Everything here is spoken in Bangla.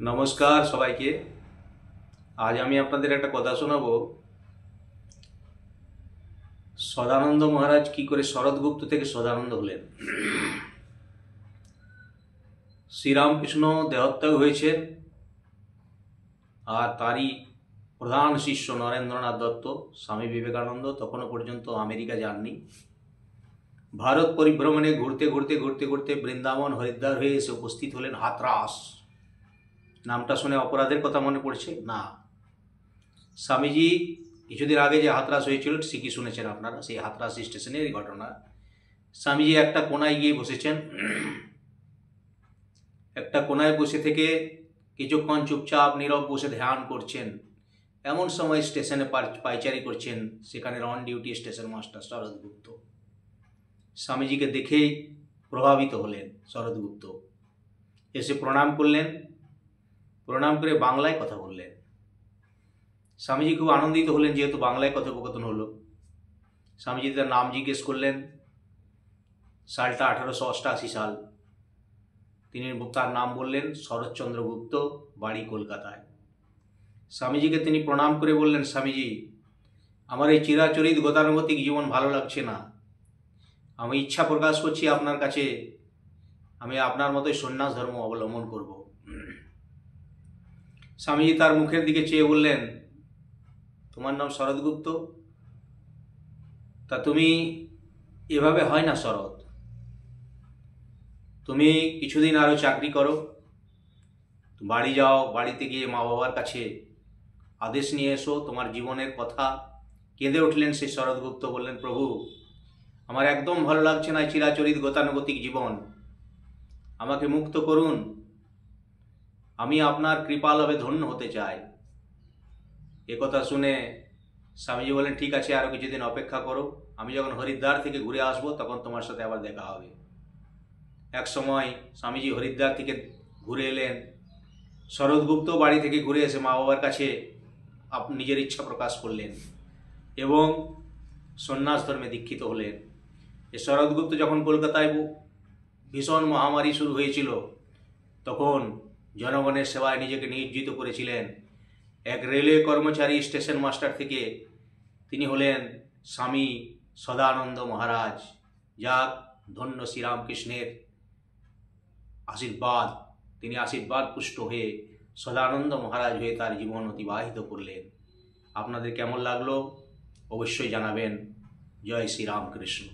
নমস্কার সবাইকে। আজ আমি আপনাদের একটা কথা শোনাবো। সদানন্দ মহারাজ কি করে শরৎগুপ্ত থেকে সদানন্দ হলেন। শ্রীরামকৃষ্ণ দেহত্যাগ হয়েছেন আর তারই প্রধান শিষ্য নরেন্দ্রনাথ দত্ত, স্বামী বিবেকানন্দ তখনও পর্যন্ত আমেরিকা যাননি। ভারত পরিভ্রমণে ঘুরতে ঘুরতে ঘুরতে ঘুরতে বৃন্দাবন হরিদ্বার হয়ে এসে উপস্থিত হলেন হাতরাস। নামটা শুনে অপরাধের কথা মনে পড়ছে না? স্বামীজি কিছুদিন আগে যে হাতরাস হয়েছিল ঠিকই শুনেছেন আপনারা, সেই হাতরাস স্টেশনের ঘটনা। স্বামীজি একটা কোনায় গিয়ে বসেছেন। একটা কোনায় বসে থেকে কিছুক্ষণ চুপচাপ নীরব বসে ধ্যান করছেন। এমন সময় স্টেশনে পাইচারি করছেন, সেখানে অন ডিউটি স্টেশন মাস্টার শরৎগুপ্ত। স্বামীজিকে দেখেই প্রভাবিত হলেন শরৎগুপ্ত, এসে প্রণাম করলেন। প্রণাম করে বাংলায় কথা বললেন। স্বামীজি খুব আনন্দিত হলেন, যেহেতু বাংলায় কথোপকথন হলো। স্বামীজি তার নাম জিজ্ঞেস করলেন। সালটা 1888 সাল। তিনি তার নাম বললেন শরৎচন্দ্র গুপ্ত, বাড়ি কলকাতায়। স্বামীজিকে তিনি প্রণাম করে বললেন, স্বামীজি, আমার এই চিরাচরিত গতানুগতিক জীবন ভালো লাগছে না। আমি ইচ্ছা প্রকাশ করছি আপনার কাছে, আমি আপনার মতোই সন্ন্যাস ধর্ম অবলম্বন করব। স্বামীজি তার মুখের দিকে চেয়ে বললেন, তোমার নাম শরৎগুপ্ত? তা তুমি এভাবে হয় না শরৎ। তুমি কিছুদিন আরো চাকরি করো, বাড়ি যাও, বাড়িতে গিয়ে মা বাবার কাছে আদেশ নিয়ে এসো তোমার জীবনের কথা। কেঁদে উঠলেন সেই শরৎগুপ্ত, বললেন, প্রভু, আমার একদম ভালো লাগছে না চিরাচরিত গতানুগতিক জীবন, আমাকে মুক্ত করুন, আমি আপনার কৃপালাভে ধন্য হতে চাই। একথা শুনে স্বামীজি বলেন, ঠিক আছে, আরো কিছুদিন অপেক্ষা করো, আমি যখন হরিদ্বার থেকে ঘুরে আসবো তখন তোমার সাথে আবার দেখা হবে। এক সময় স্বামীজি হরিদ্বার থেকে ঘুরে এলেন। শরৎগুপ্ত বাড়ি থেকে ঘুরে এসে মা বাবার কাছে নিজের ইচ্ছা প্রকাশ করলেন এবং সন্ন্যাস ধর্মে দীক্ষিত হলেন। এ শরৎগুপ্ত যখন কলকাতায় ভীষণ মহামারী শুরু হয়েছিল, তখন জনগণের সেবায় নিজেকে নিয়োজিত করেছিলেন। এক রেলওয়ে কর্মচারী স্টেশন মাস্টার থেকে তিনি হলেন স্বামী সদানন্দ মহারাজ। যাক, ধন্য শ্রীরামকৃষ্ণের আশীর্বাদ, তিনি আশীর্বাদ পুষ্ট হয়ে সদানন্দ মহারাজ হয়ে তার জীবন অতিবাহিত করলেন। আপনাদের কেমন লাগলো অবশ্যই জানাবেন। জয় শ্রীরামকৃষ্ণ।